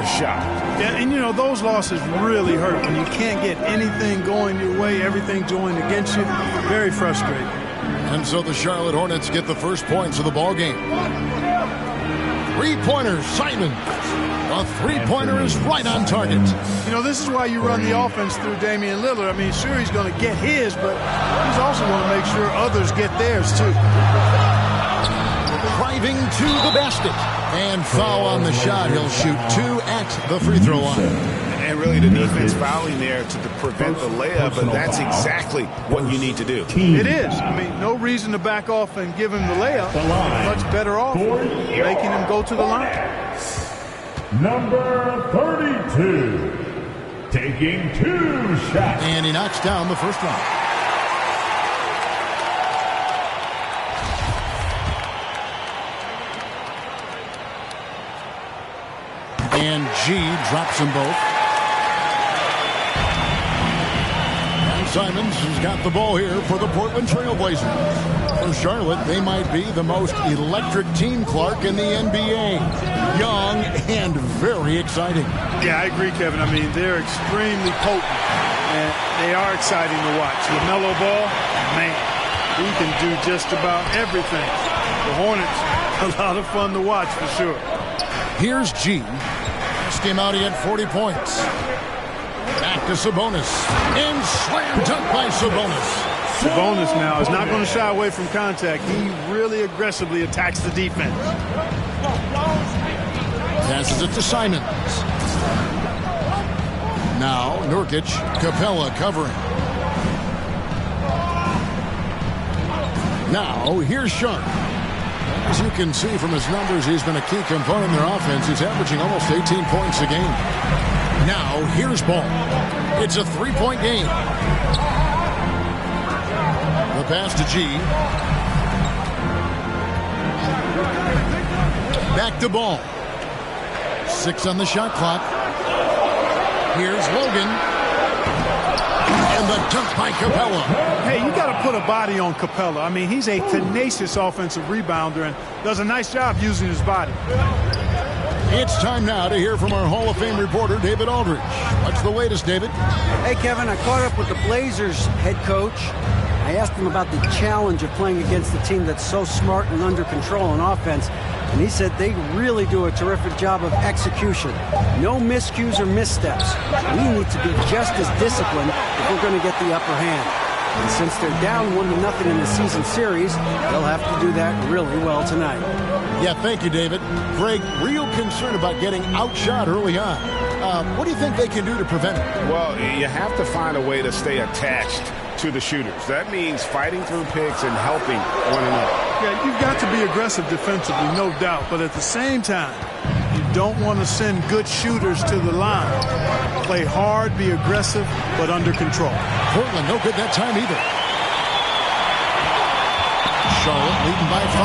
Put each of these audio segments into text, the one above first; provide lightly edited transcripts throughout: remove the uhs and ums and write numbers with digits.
poor shot. Yeah, and you know, those losses really hurt when you can't get anything going your way, everything going against you. Very frustrating. And so the Charlotte Hornets get the first points of the ball game. Three-pointer, Simon. A three-pointer is right on target. You know, this is why you run the offense through Damian Lillard. I mean, sure, he's going to get his, but he's also going to make sure others get theirs, too. Driving to the basket. And foul on the shot. He'll shoot 2 at the free throw line. And really the defense fouling there to prevent the layup, but that's exactly what you need to do. It is. I mean, no reason to back off and give him the layup. Much better off making him go to the line. Number 32, taking 2 shots. And he knocks down the first one. And G drops them both. And Simons has got the ball here for the Portland Trail Blazers. For Charlotte, they might be the most electric team, Clark, in the NBA. Young and very exciting. Yeah, I agree, Kevin. I mean, they're extremely potent, and they are exciting to watch. LaMelo Ball, man, he can do just about everything. The Hornets, a lot of fun to watch for sure. Here's G. Last game out, he had 40 points. Back to Sabonis. And slam dunk by Sabonis. Sabonis now is not going to shy away from contact. He really aggressively attacks the defense. Passes it to Simons. Now Nurkic, Capella covering. Now here's Sharp. As you can see from his numbers, he's been a key component in their offense. He's averaging almost 18 points a game. Now here's Ball. It's a three-point game. The pass to G. Back to Ball. 6 on the shot clock. Here's Logan. And the dunk by Capella. Hey, you got to put a body on Capella. I mean, he's a tenacious offensive rebounder and does a nice job using his body. It's time now to hear from our Hall of Fame reporter, David Aldridge. What's the latest, David? Hey, Kevin, I caught up with the Blazers head coach. I asked him about the challenge of playing against a team that's so smart and under control on offense. And he said they really do a terrific job of execution. No miscues or missteps. We need to be just as disciplined if we're going to get the upper hand. And since they're down 1-0 in the season series, they'll have to do that really well tonight. Yeah, thank you, David. Greg, real concern about getting outshot early on. What do you think they can do to prevent it? Well, you have to find a way to stay attached to the shooters. That means fighting through picks and helping one another. Yeah, you've got to be aggressive defensively, no doubt. But at the same time, you don't want to send good shooters to the line. Play hard, be aggressive, but under control. Portland, no good that time either. Charlotte leading by 5.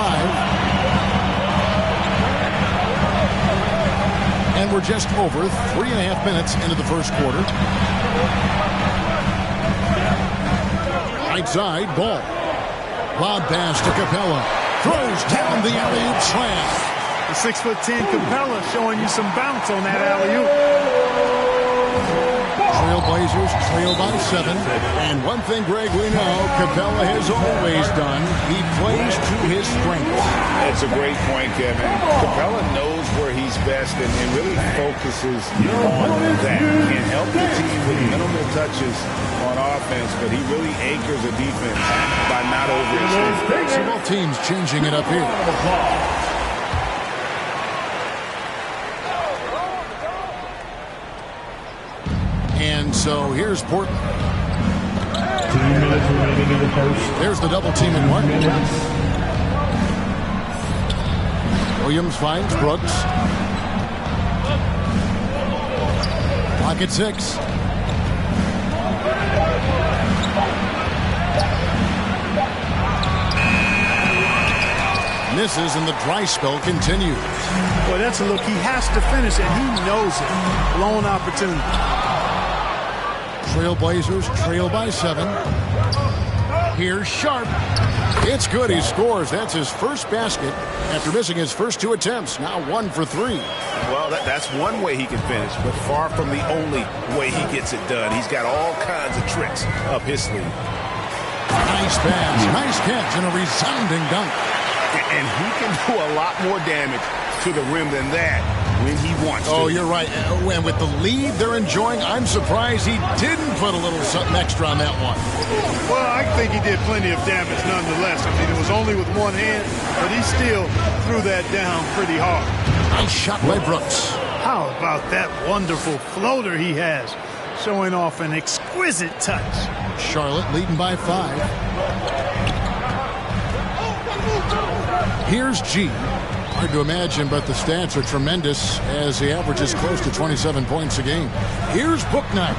And we're just over 3.5 minutes into the first quarter. Right side, Ball. Lob pass to Capella. Throws down the alley-oop slam. The 6'10" Capella showing you some bounce on that alley-oop. Trailblazers trail by 7. And one thing, Greg, we know Capella has always done. He plays to his strengths. It's a great point, Kevin. Capella knows where he's best and really focuses on that. He can help the team with minimal touches on offense, but he really anchors the defense by not overextending. So both teams changing it up here. And so here's Portland. 2 minutes remaining in the first. There's the double team in Martin. Williams finds Brooks. Clock at 6. Misses and the dry spell continues. Boy, that's a look. He has to finish it. He knows it. Blown opportunity. Trailblazers trail by 7. Here's Sharp. It's good. He scores. That's his first basket after missing his first 2 attempts. Now 1 for 3. Well, that's one way he can finish, but far from the only way he gets it done. He's got all kinds of tricks up his sleeve. Nice pass, nice catch, and a resounding dunk. And he can do a lot more damage to the rim than that when he wants to. Oh, you're right. And with the lead they're enjoying, I'm surprised he didn't put a little something extra on that one. Well, I think he did plenty of damage nonetheless. I mean, it was only with one hand, but he still threw that down pretty hard. Nice shot by Brooks. How about that wonderful floater he has, showing off an exquisite touch. Charlotte leading by 5. Here's G. Hard to imagine, but the stats are tremendous as he averages close to 27 points a game. Here's Booknight.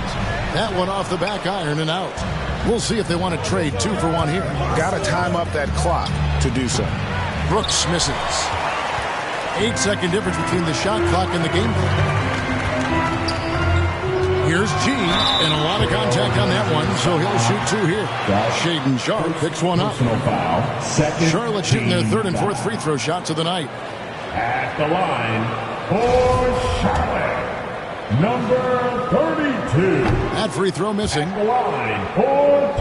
That one off the back iron and out. We'll see if they want to trade 2 for 1 here. Got to time up that clock to do so. Brooks misses. 8-second difference between the shot clock and the game clock. Here's G, and a lot of contact on that one, so he'll shoot 2 here. Shaden Sharp picks one up. Charlotte shooting their 3rd and 4th free throw shots of the night. At the line for Charlotte, number 32. That free throw missing. At the line for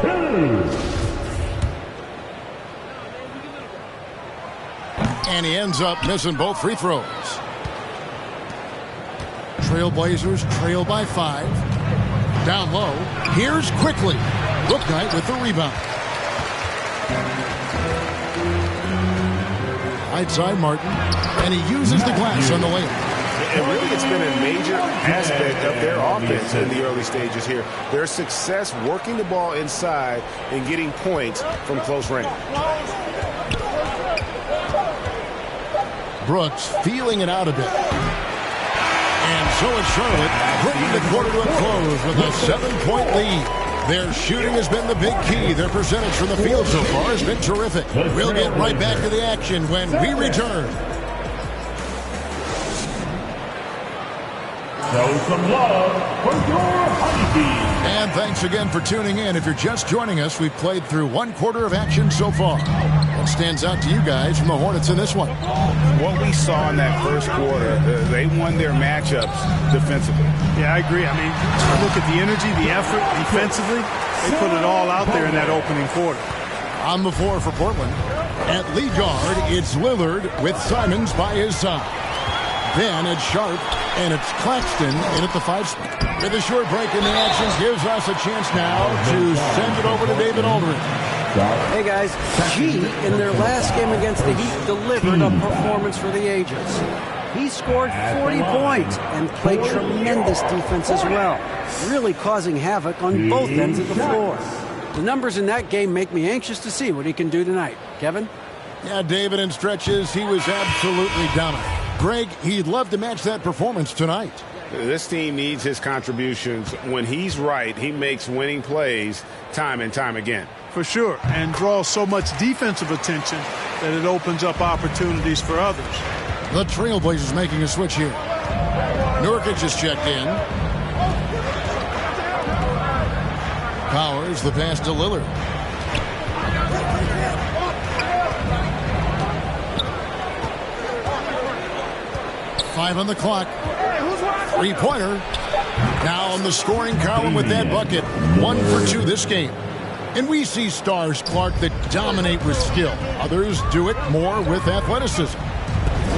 2. And he ends up missing both free throws. Trailblazers trail by 5. Down low. Here's quickly. Booknight with the rebound. Right side Martin. And he uses the glass on the layup. And really, it's been a major aspect of their offense in the early stages here. Their success working the ball inside and getting points from close range. Brooks feeling it out a bit. And so is Charlotte, bringing the quarter to a close with a 7-point lead. Their shooting has been the big key. Their percentage from the field so far has been terrific. We'll get right back to the action when we return. Show some love for your honeybees. And thanks again for tuning in. If you're just joining us, we've played through 1 quarter of action so far. What stands out to you guys from the Hornets in this one? What we saw in that first quarter, they won their matchups defensively. Yeah, I agree. I mean, look at the energy, the effort defensively. They put it all out there in that opening quarter. On the floor for Portland. At lead guard, it's Lillard with Simons by his side. Then it's Sharp, and it's Claxton in at the 5 spot. With a short break in the action, gives us a chance now to send it over to David Aldridge. Hey, guys. G, in their last game against the Heat, delivered a performance for the ages. He scored 40 points and played tremendous defense as well, really causing havoc on both ends of the floor. The numbers in that game make me anxious to see what he can do tonight. Kevin? Yeah, David, in stretches, he was absolutely dominant. Greg, he'd love to match that performance tonight. This team needs his contributions. When he's right, he makes winning plays time and time again. For sure, and draws so much defensive attention that it opens up opportunities for others. The Trailblazers making a switch here. Nurkic is checked in. Powers the pass to Lillard. Five on the clock. 3-pointer. Now on the scoring column with that bucket. 1 for 2 this game. And we see stars, Clark, that dominate with skill. Others do it more with athleticism.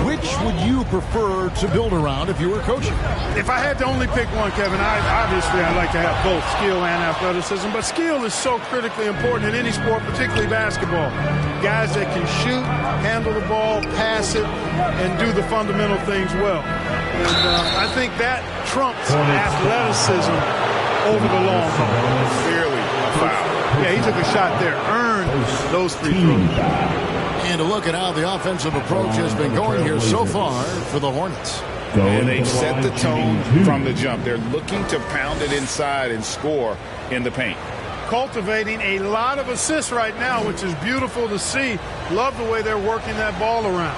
Which would you prefer to build around if you were coaching? If I had to only pick one, Kevin, I'd like to have both skill and athleticism. But skill is so critically important in any sport, particularly basketball. Guys that can shoot, handle the ball, pass it, and do the fundamental things well. And I think that trumps athleticism over the long haul. Clearly a foul. Yeah, he took a shot there, earned those free throws. And to look at how the offensive approach has been going here so far for the Hornets. And they've set the tone from the jump. They're looking to pound it inside and score in the paint. Cultivating a lot of assists right now, which is beautiful to see. Love the way they're working that ball around.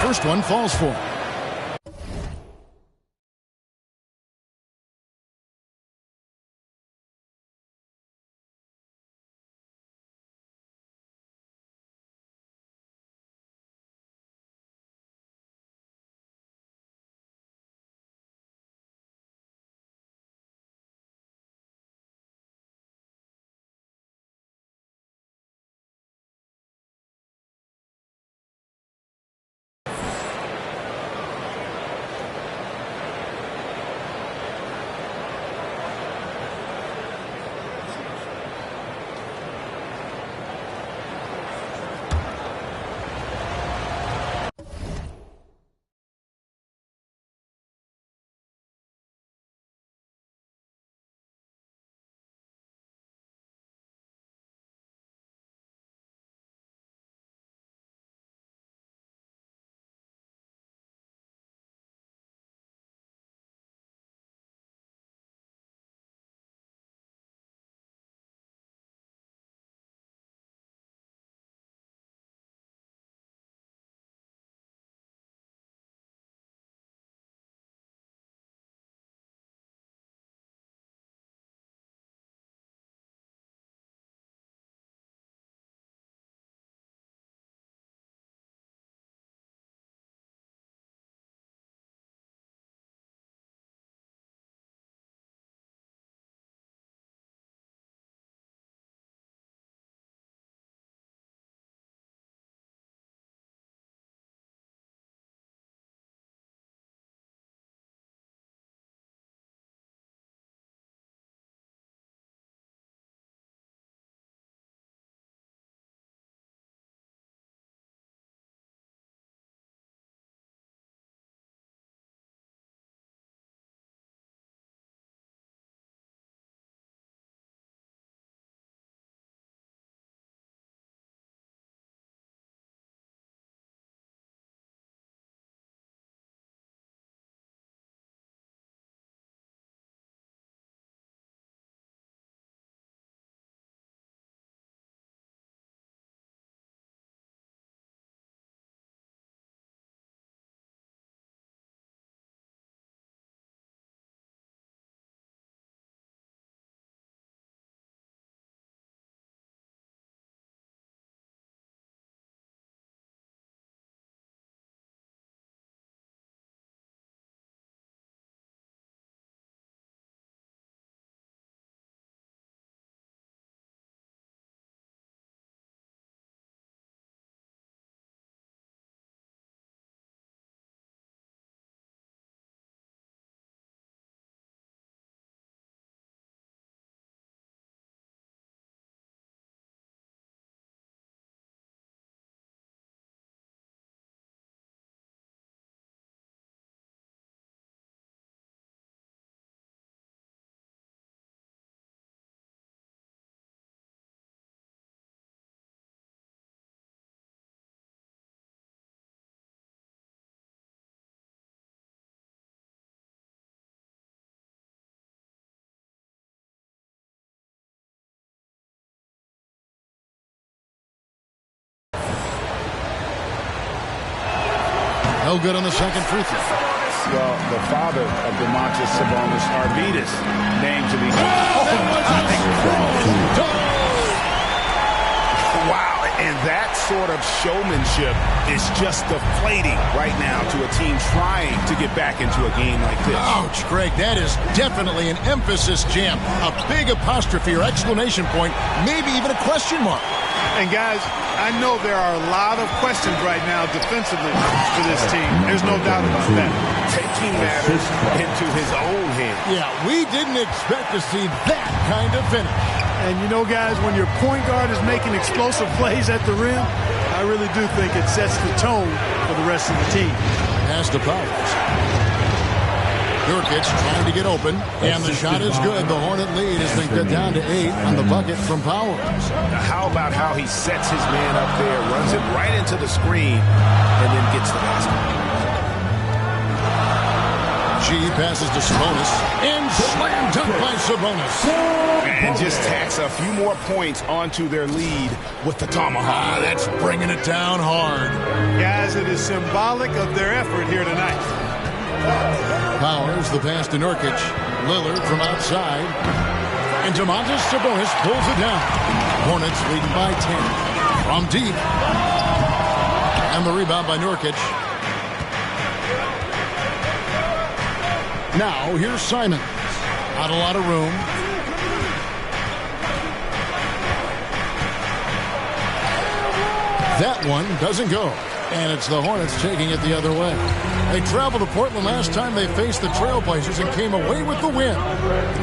First one falls for him. No good on the second free throw. Well, the father of Domantas Sabonis, Arvydas, named to the... Wow, and that sort of showmanship is just deflating right now to a team trying to get back into a game like this. Ouch, Greg, that is definitely an emphasis jam. A big apostrophe or exclamation point, maybe even a question mark. And guys, I know there are a lot of questions right now defensively for this team. There's no doubt about that. Taking matters into his own hands. Yeah, we didn't expect to see that kind of finish. And you know, guys, when your point guard is making explosive plays at the rim, I really do think it sets the tone for the rest of the team. Pass to Powers. Nurkic trying to get open, and the shot is good. The Hornet lead has been cut down to 8 on the bucket from Powers. Now, how about how he sets his man up there, runs it right into the screen, and then gets the basket. G passes to Sabonis, and slam dunk by Sabonis. And just tacks a few more points onto their lead with the tomahawk. That's bringing it down hard. Guys, it is symbolic of their effort here tonight. Powers, the pass to Nurkic. Lillard from outside. And Domantas Sabonis pulls it down. Hornets leading by 10. From deep. And the rebound by Nurkic. Now, here's Simons. Not a lot of room. That one doesn't go. And it's the Hornets taking it the other way. They traveled to Portland last time they faced the Trailblazers and came away with the win.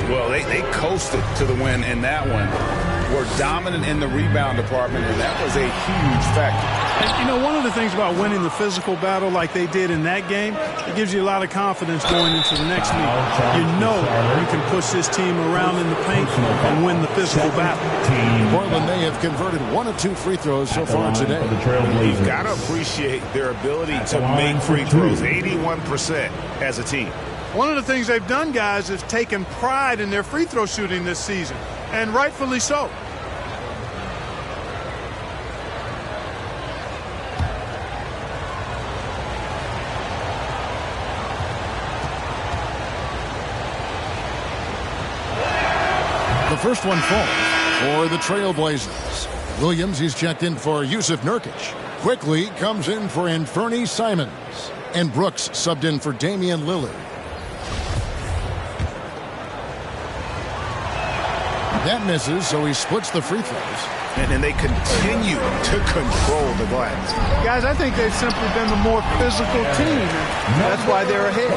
Well, they coasted to the win in that one. Were dominant in the rebound department, and that was a huge factor. And, you know, one of the things about winning the physical battle like they did in that game, it gives you a lot of confidence going into the next meeting. You know you can push this team around in the paint and win the physical battle. Portland, they have converted 1 of 2 free throws so far today. You've got to appreciate their ability to make free throws, 81% as a team. One of the things they've done, guys, is taken pride in their free throw shooting this season, and rightfully so. The first one falls for the Trailblazers. Williams, he's checked in for Yusuf Nurkic. Quickly comes in for Anfernee Simons. And Brooks subbed in for Damian Lillard. That misses, so he splits the free throws. And they continue to control the glass. Guys, I think they've simply been the more physical team. That's why they're ahead.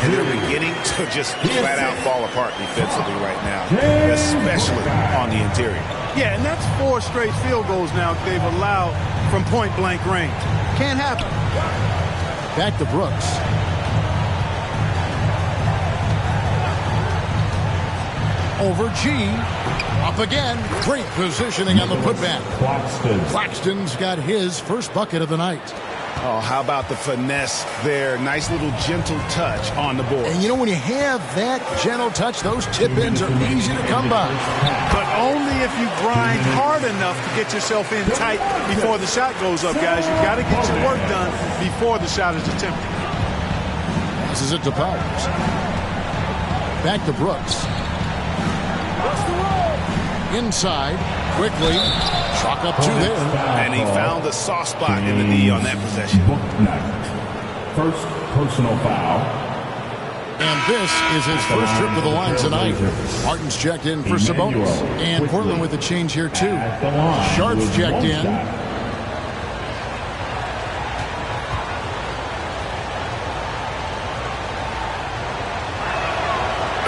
And they're beginning to just flat out fall apart defensively right now, especially on the interior. Yeah, and that's 4 straight field goals now they've allowed from point-blank range. Can't happen. Back to Brooks. Over G. Up again. Great positioning on the putback. Claxton's got his first bucket of the night. Oh, how about the finesse there? Nice little gentle touch on the board. And you know, when you have that gentle touch, those tip-ins are easy to come by. But only if you grind hard enough to get yourself in tight before the shot goes up, guys. You've got to get your work done before the shot is attempted. Passes it to Powers. Back to Brooks. Inside, quickly, chalk up 2 there. And he found the soft spot in the knee on that possession. First personal foul. And this is his first trip to the line tonight. Martin's checked in for Sabonis. And Portland with a change here, too. Sharp's checked in.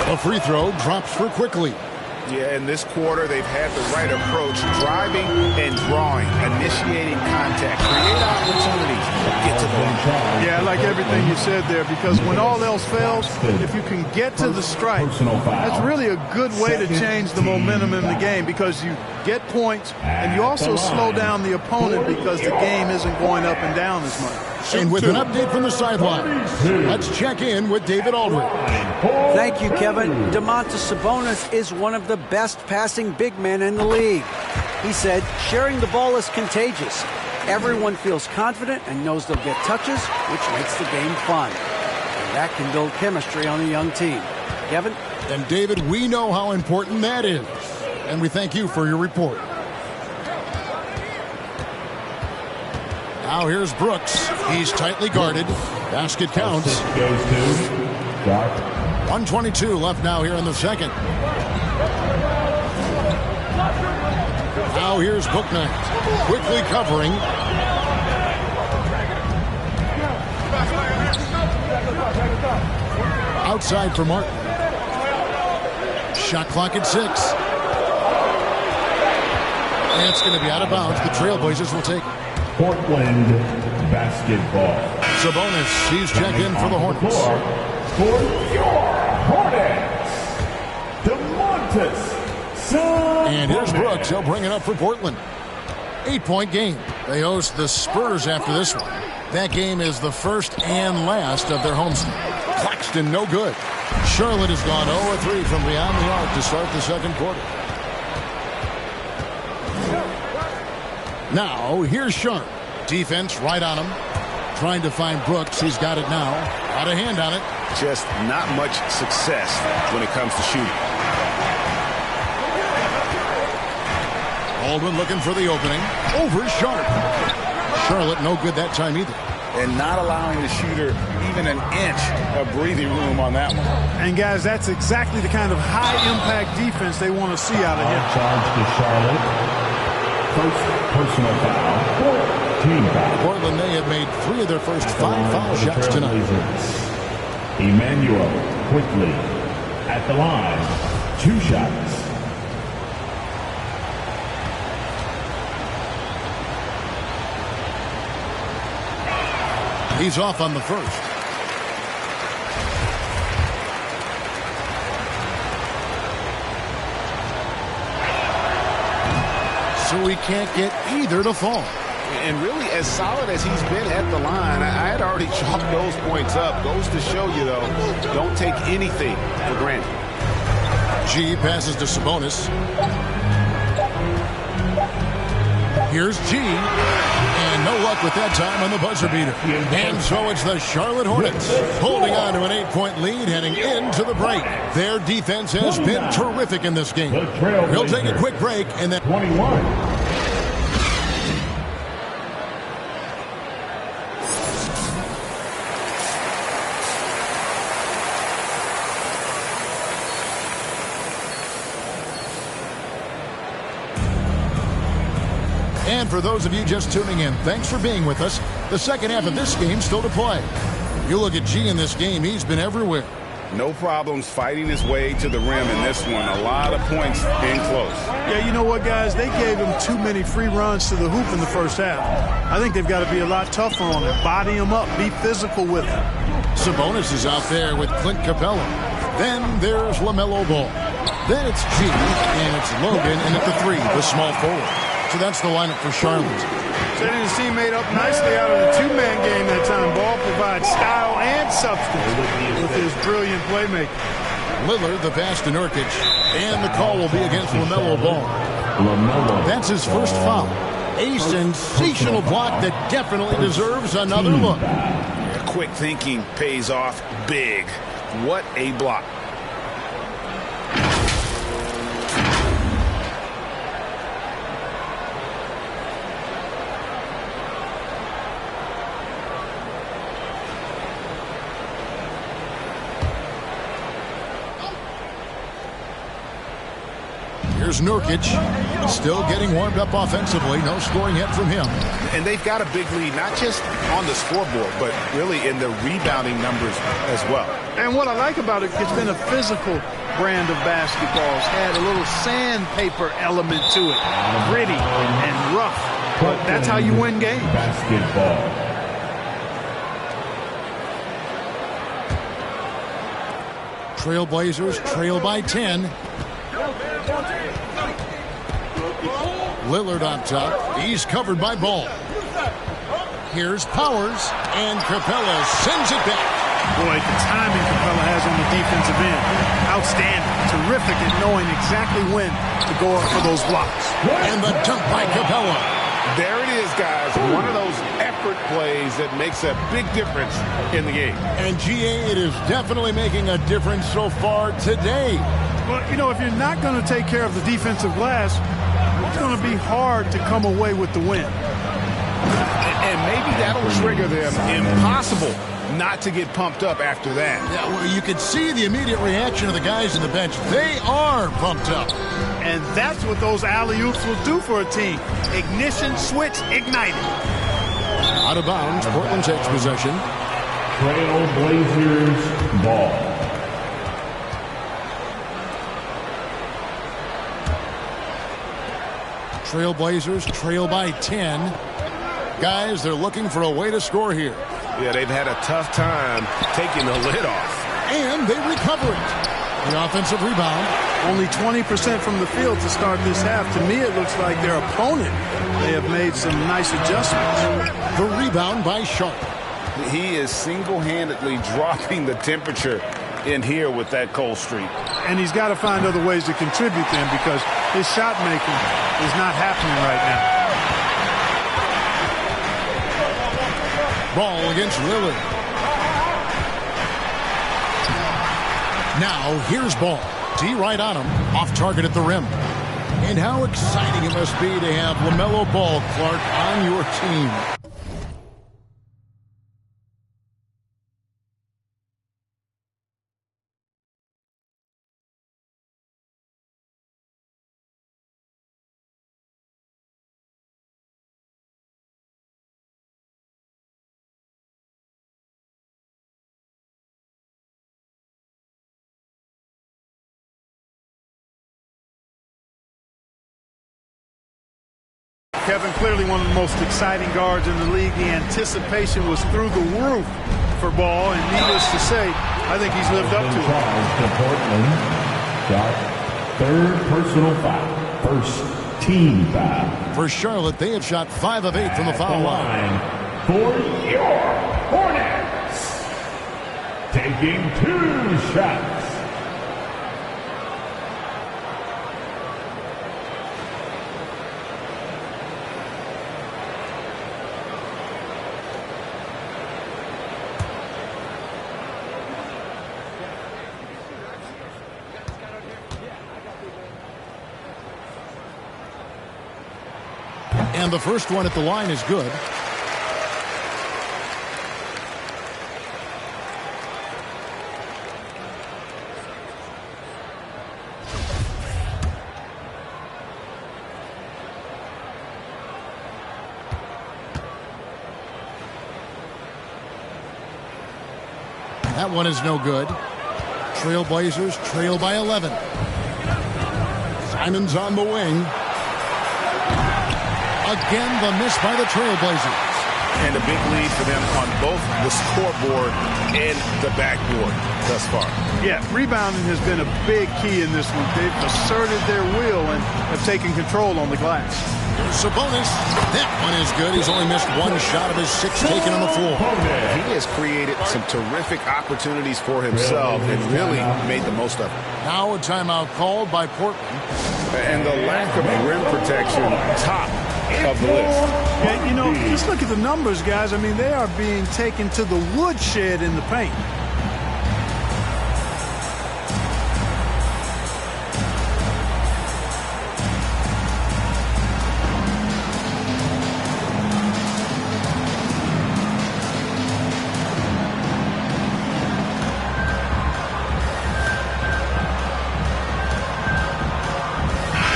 A free throw drops for Quickly. Yeah, in this quarter, they've had the right approach, driving and drawing, initiating contact, create opportunities, get to the line. Yeah, I like everything you said there, because when all else fails, if you can get to the stripe, that's really a good way to change the momentum in the game, because you get points and you also slow down the opponent because the game isn't going up and down as much. And with an update from the sideline, let's check in with David Aldridge. Thank you, Kevin. Domantas Sabonis is one of the best passing big men in the league. He said, sharing the ball is contagious. Everyone feels confident and knows they'll get touches, which makes the game fun. And that can build chemistry on a young team. Kevin? And David, we know how important that is. And we thank you for your report. Now here's Brooks. He's tightly guarded. Basket counts. Goes to Dark. 1:22 left now here in the second. Now here's Booknight. Quickly covering. Outside for Martin. Shot clock at 6. And it's going to be out of bounds. The Trailblazers will take Portland basketball. Sabonis. He's checked in for the Hornets. For your Hornets, DeMontis Sabonis. And here's Brooks. He'll bring it up for Portland. 8-point game. They host the Spurs after this one. That game is the first and last of their homestand. Claxton, no good. Charlotte has gone 0-3 from beyond the arc to start the second quarter. Now, here's Sharp. Defense right on him. Trying to find Brooks. He's got it now. Got a hand on it. Just not much success when it comes to shooting. Baldwin looking for the opening. Over Sharp. Charlotte no good that time either. And not allowing the shooter even an inch of breathing room on that one. And, guys, that's exactly the kind of high-impact defense they want to see out of him. Charge to Charlotte. First personal foul. Team foul. Portland, they have made 3 of their first 5 foul shots tonight. Emmanuel quickly at the line. 2 shots. He's off on the first. So he can't get either to fall. And really, as solid as he's been at the line, I had already chalked those points up. Goes to show you, though, don't take anything for granted. G passes to Sabonis. Here's G. And no luck with that time on the buzzer beater. And so it's the Charlotte Hornets holding on to an 8-point lead heading into the break. Their defense has been terrific in this game. We'll take a quick break and then 21. And for those of you just tuning in, thanks for being with us. The second half of this game still to play. You look at G in this game, he's been everywhere. No problems fighting his way to the rim in this one. A lot of points in close. Yeah, you know what, guys? They gave him too many free runs to the hoop in the first half. I think they've got to be a lot tougher on him. Body him up. Be physical with him. Sabonis is out there with Clint Capella. Then there's LaMelo Ball. Then it's G, and it's Logan, and at the 3, the small forward. So that's the lineup for Charlotte. Setting his teammate up nicely out of the 2-man game that time. Ball provides style and substance with his brilliant playmaking. Lillard, the pass to Nurkic, and the call will be against LaMelo Ball. That's his first foul. A sensational block that definitely deserves another look. Quick thinking pays off big. What a block. Here's Nurkic, still getting warmed up offensively. No scoring yet from him. And they've got a big lead, not just on the scoreboard, but really in the rebounding numbers as well. And what I like about it, it's been a physical brand of basketball. It's had a little sandpaper element to it. Gritty and rough. But that's how you win games. Basketball. Trailblazers trail by 10. Lillard on top. He's covered by Ball. Here's Powers, and Capella sends it back. Boy, the timing Capella has on the defensive end. Outstanding. Terrific at knowing exactly when to go up for those blocks. And the dunk by Capella. There it is, guys. One of those effort plays that makes a big difference in the game. And GA, it is definitely making a difference so far today. Well, you know, if you're not going to take care of the defensive glass, it's going to be hard to come away with the win. And maybe that'll trigger them. Impossible not to get pumped up after that. Yeah, well, you could see the immediate reaction of the guys in the bench. They are pumped up. And that's what those alley-oops will do for a team. Ignition switch ignited. Out of bounds, Portland takes possession. Trail Blazers ball. Trailblazers trail by 10. Guys, they're looking for a way to score here. Yeah, they've had a tough time taking the lid off. And they recover it. The offensive rebound. Only 20% from the field to start this half. To me, it looks like their opponent. They have made some nice adjustments. The rebound by Sharp. He is single-handedly dropping the temperature in here with that cold streak. And he's got to find other ways to contribute then, because his shot making is not happening right now. Ball against Lillard. Now here's Ball. D right on him. Off target at the rim. And how exciting it must be to have LaMelo Ball, Clark, on your team. Kevin, clearly one of the most exciting guards in the league. The anticipation was through the roof for Ball, and needless to say, I think he's lived up to it. Portland got third personal foul, first team foul. For Charlotte, they have shot 5 of 8 from the foul line. For your Hornets, taking 2 shots. And the first one at the line is good. That one is no good. Trailblazers trail by 11. Simons on the wing. Again, the miss by the Trailblazers. And a big lead for them on both the scoreboard and the backboard thus far. Yeah, rebounding has been a big key in this one. They've asserted their will and have taken control on the glass. Sabonis. That one is good. He's only missed 1 shot of his 6 taken on the floor. He has created some terrific opportunities for himself and really made the most of it. Now a timeout called by Portland. And the lack of rim protection, top of the list. Yeah, you know, just look at the numbers, guys. I mean, they are being taken to the woodshed in the paint.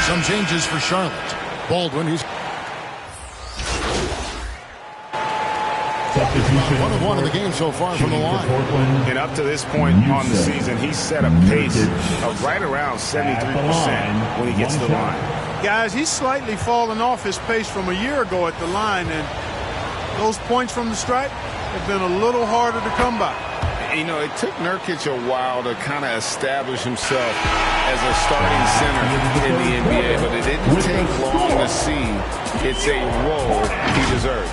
Some changes for Charlotte. Baldwin, who's 1 of 1 in the game so far from the line. And up to this point on the season, he's set a pace of right around 73% when he gets to the line. Guys, he's slightly fallen off his pace from a year ago at the line, and those points from the stripe have been a little harder to come by. You know, it took Nurkic a while to kind of establish himself as a starting center in the NBA, but it didn't take long to see it's a role he deserves.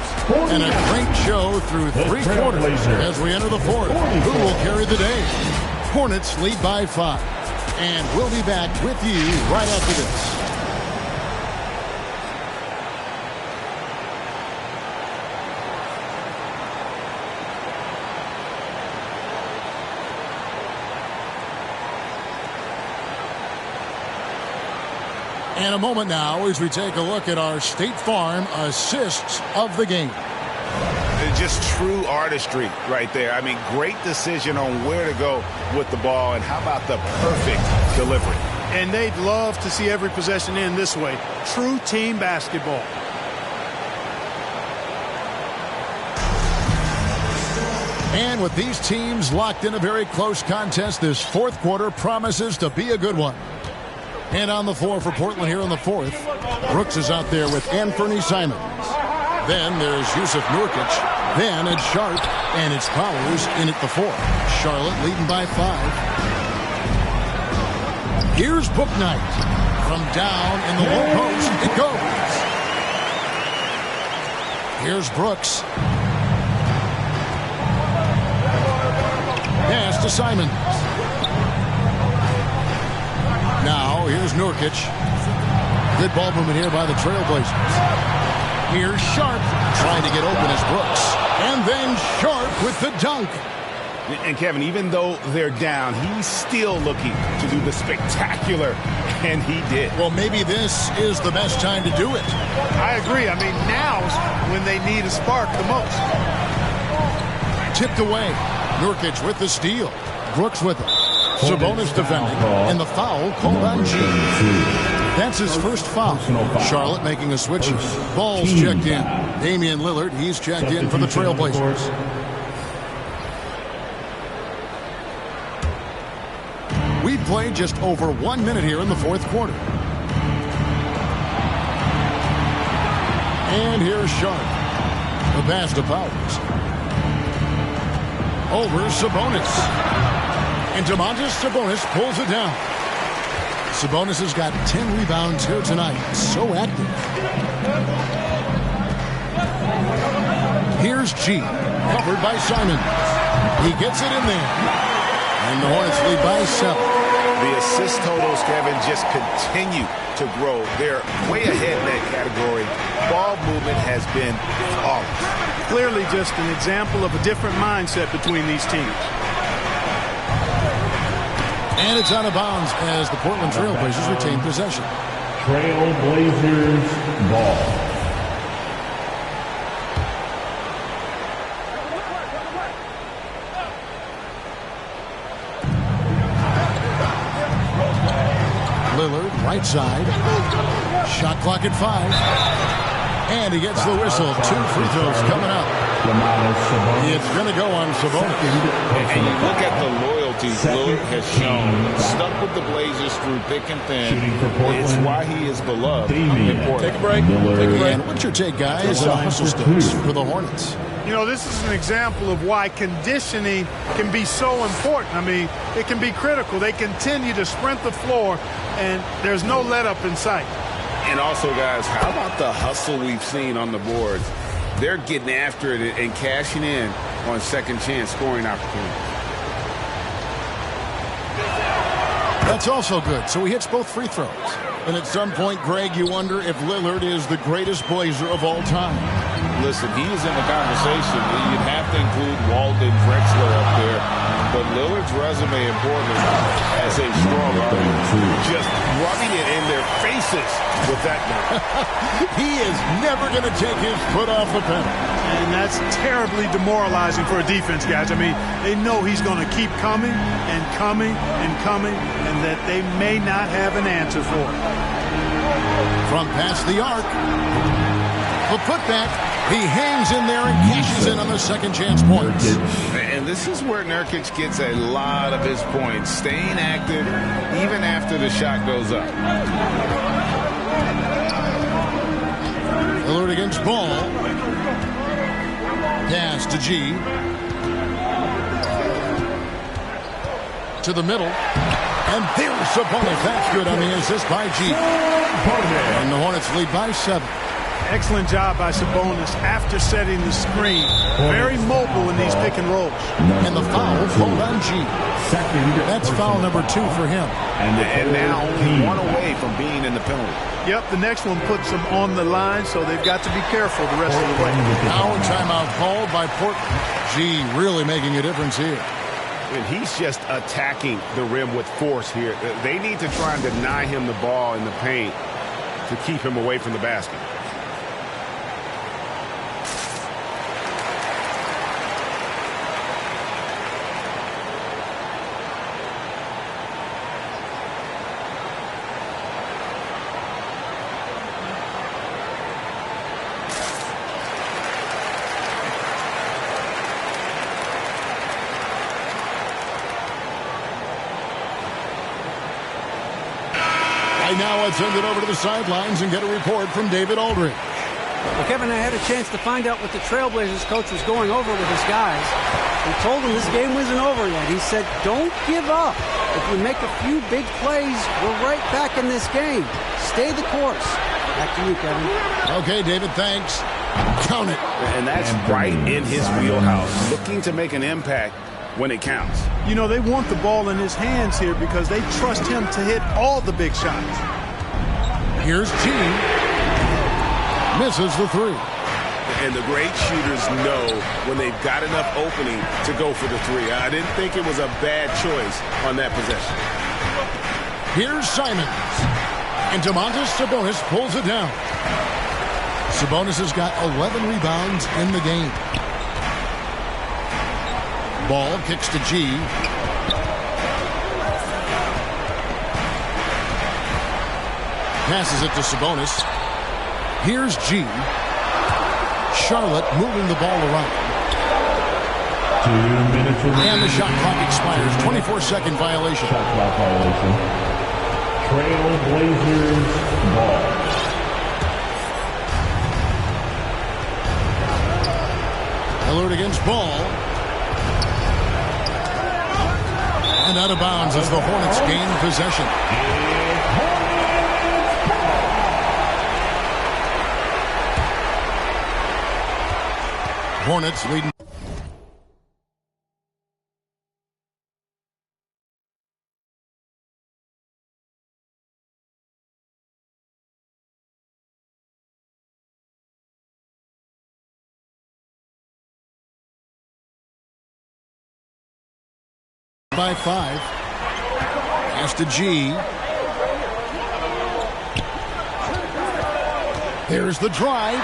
And a great show through 3 quarters as we enter the 4th. Who will carry the day? Hornets lead by 5. And we'll be back with you right after this. And a moment now as we take a look at our State Farm assists of the game. Just true artistry right there. I mean, great decision on where to go with the ball, and how about the perfect delivery? And they'd love to see every possession end this way. True team basketball. And with these teams locked in a very close contest, this fourth quarter promises to be a good one. And on the floor for Portland here in the fourth, Brooks is out there with Anthony Simons. Then there's Yusuf Nurkic. Then it's Sharp, and it's Powers in at the 4. Charlotte leading by 5. Here's Bouknight. From down in the low post, it goes. Here's Brooks. Pass to Simons. Now, here's Nurkic. Good ball movement here by the Trailblazers. Here's Sharp trying to get open as Brooks. And then Sharp with the dunk. And Kevin, even though they're down, he's still looking to do the spectacular, and he did. Well, maybe this is the best time to do it. I agree. I mean, now's when they need a spark the most. Tipped away. Nurkic with the steal. Brooks with it. Sabonis defending. And the foul called on G. That's his first foul. Charlotte making a switch. Ball's checked in. Damian Lillard, he's checked in for the Trailblazers. We've played just over 1 minute here in the fourth quarter. And here's Sharp. The pass to Powers. Over Sabonis. And Domantas Sabonis pulls it down. Sabonis has got 10 rebounds here tonight. So active. Here's G. Covered by Simons. He gets it in there. And the Hornets lead by 7. The assist totals, Kevin, just continue to grow. They're way ahead in that category. Ball movement has been flawless. Clearly just an example of a different mindset between these teams. And it's out of bounds as the Portland Trailblazers retain possession. Trailblazers ball. Lillard, right side. Shot clock at 5. And he gets the whistle. 2 free throws coming up. It's going to go on Sabonis. And you look at the loyalty Lillard has shown. Stuck with the Blazers through thick and thin. It's why he is beloved in Portland. Take a break. And what's your take, guys, on hustle sticks for the Hornets? You know, this is an example of why conditioning can be so important. I mean, it can be critical. They continue to sprint the floor, and there's no let-up in sight. And also, guys, how about the hustle we've seen on the boards? They're getting after it and cashing in on second chance scoring opportunities. That's also good. So he hits both free throws. And at some point, Greg, you wonder if Lillard is the greatest Blazer of all time. Listen, he is in the conversation. You'd have to include Walden Drexler up there. But Lillard's resume in Portland as a strong argument, just rubbing it in their faces with that one. He is never going to take his foot off the pedal. And that's terribly demoralizing for a defense, guys. I mean, they know he's going to keep coming and coming and coming, and that they may not have an answer for it. From past the arc. The putback. He hangs in there and cashes in on the second chance points. And this is where Nurkic gets a lot of his points, staying active even after the shot goes up. Lillard against Ball. Pass to G. To the middle. And there's Sabonis. That's good on the assist by G. And the Hornets lead by 7. Excellent job by Sabonis after setting the screen. Very mobile in these pick and rolls. And the foul called on G. That's foul number 2 for him. And now only one away from being in the penalty. Yep, the next one puts them on the line, so they've got to be careful the rest of the way. Now a timeout called by Portland. G really making a difference here. And he's just attacking the rim with force here. They need to try and deny him the ball in the paint. to keep him away from the basket. Now let's send it over to the sidelines and get a report from David Aldridge. Well, Kevin, I had a chance to find out what the Trailblazers coach was going over with his guys. He told them this game wasn't over yet. He said, don't give up. If we make a few big plays, we're right back in this game. Stay the course. Back to you, Kevin. Okay, David, thanks. Count it. And that's right in his wheelhouse, looking to make an impact when it counts. You know, they want the ball in his hands here because they trust him to hit all the big shots. Here's G. Misses the three. And the great shooters know when they've got enough opening to go for the three. I didn't think it was a bad choice on that possession. Here's Simons. And Domantas Sabonis pulls it down. Sabonis has got 11 rebounds in the game. Ball kicks to G. Passes it to Sabonis. Here's G. Charlotte moving the ball around. 2 minutes remaining. And the shot clock expires. 24-second violation. Shot clock violation. Trailblazers ball. Lillard against Ball. And out of bounds as the Hornets gain possession. Hornets leading. By 5. Pass to G. There's the drive.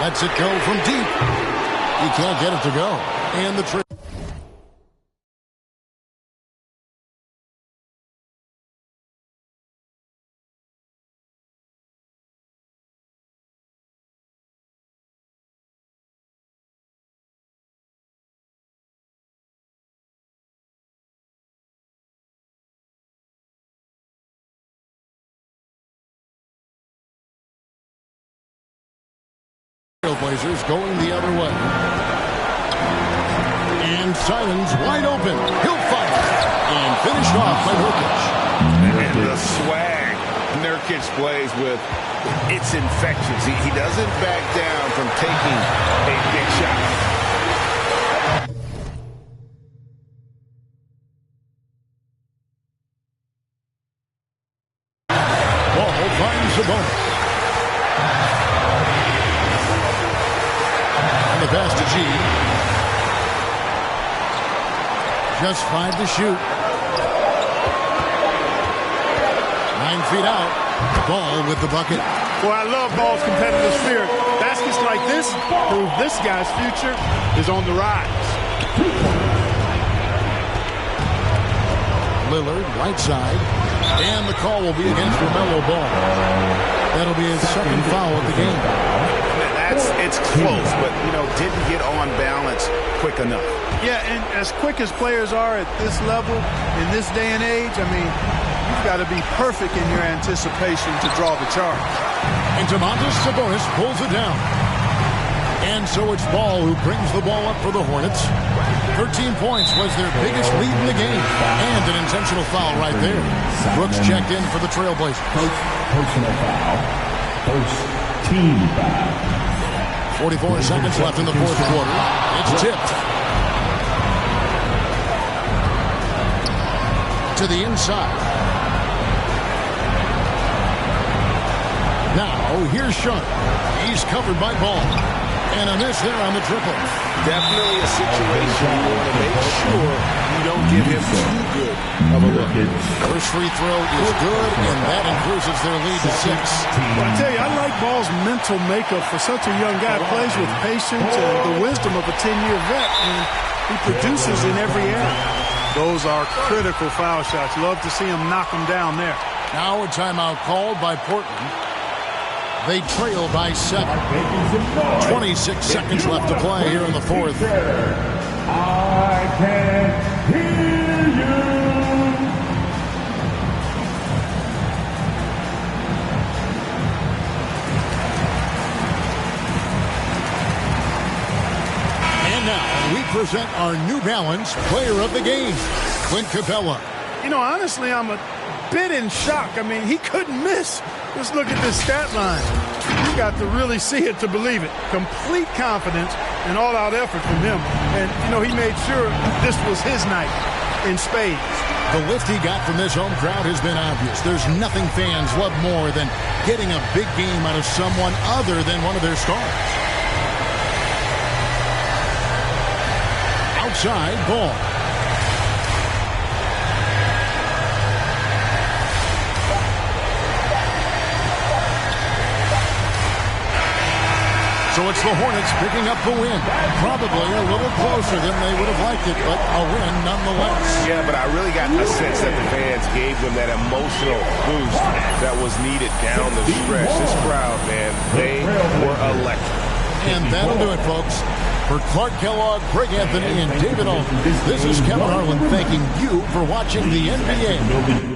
Lets it go from deep. He can't get it to go. And the trick. Blazers going the other way. And Simons wide open. He'll fight. And finished off by Nurkic. And the swag Nurkic plays with, it's infectious. He doesn't back down from taking a big shot. Ball finds the ball. The pass to G. Just 5 to shoot. 9 feet out. Ball with the bucket. Boy, I love Ball's competitive spirit. Baskets like this prove this guy's future is on the rise. Lillard, right side. And the call will be against LaMelo Ball. That'll be his second foul of the game. It's close, but, you know, didn't get on balance quick enough. Yeah, and as quick as players are at this level, in this day and age, I mean, you've got to be perfect in your anticipation to draw the charge. And Domantas Sabonis pulls it down. And so it's Ball who brings the ball up for the Hornets. 13 points was their biggest lead in the game. And an intentional foul right there. Brooks checked in for the Trailblazers. Personal foul. First team foul. 44 seconds left in the fourth quarter. It's tipped. To the inside. Now, here's Sharp. He's covered by Ball. And a miss there on the triple. Definitely a situation you want to make sure you don't give him too good of a look. First free throw is good, and that increases their lead to 6. Well, I tell you, I like Ball's mental makeup for such a young guy. Plays with patience and the wisdom of a 10-year vet, and he produces in every area. Those are critical foul shots. Love to see him knock them down there. Now a timeout called by Portland. They trail by 7. 26 seconds left to play here in the fourth. I can hear you. And now we present our New Balance Player of the Game, Clint Capella. You know, honestly, I'm a bit in shock. I mean, he couldn't miss. Just look at this stat line. You got to really see it to believe it. Complete confidence and all-out effort from him. And, you know, he made sure this was his night in spades. The lift he got from this home crowd has been obvious. There's nothing fans love more than getting a big game out of someone other than one of their stars. Outside ball. So it's the Hornets picking up the win. Probably a little closer than they would have liked it, but a win nonetheless. Yeah, but I really got a sense that the fans gave them that emotional boost that was needed down the stretch. This crowd, man, they were electric. And that'll do it, folks. For Clark Kellogg, Greg Anthony, and David Alton, this is Kevin Harlan thanking you for watching the NBA.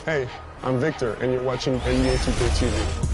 Hey, I'm Victor, and you're watching NBA 2K TV.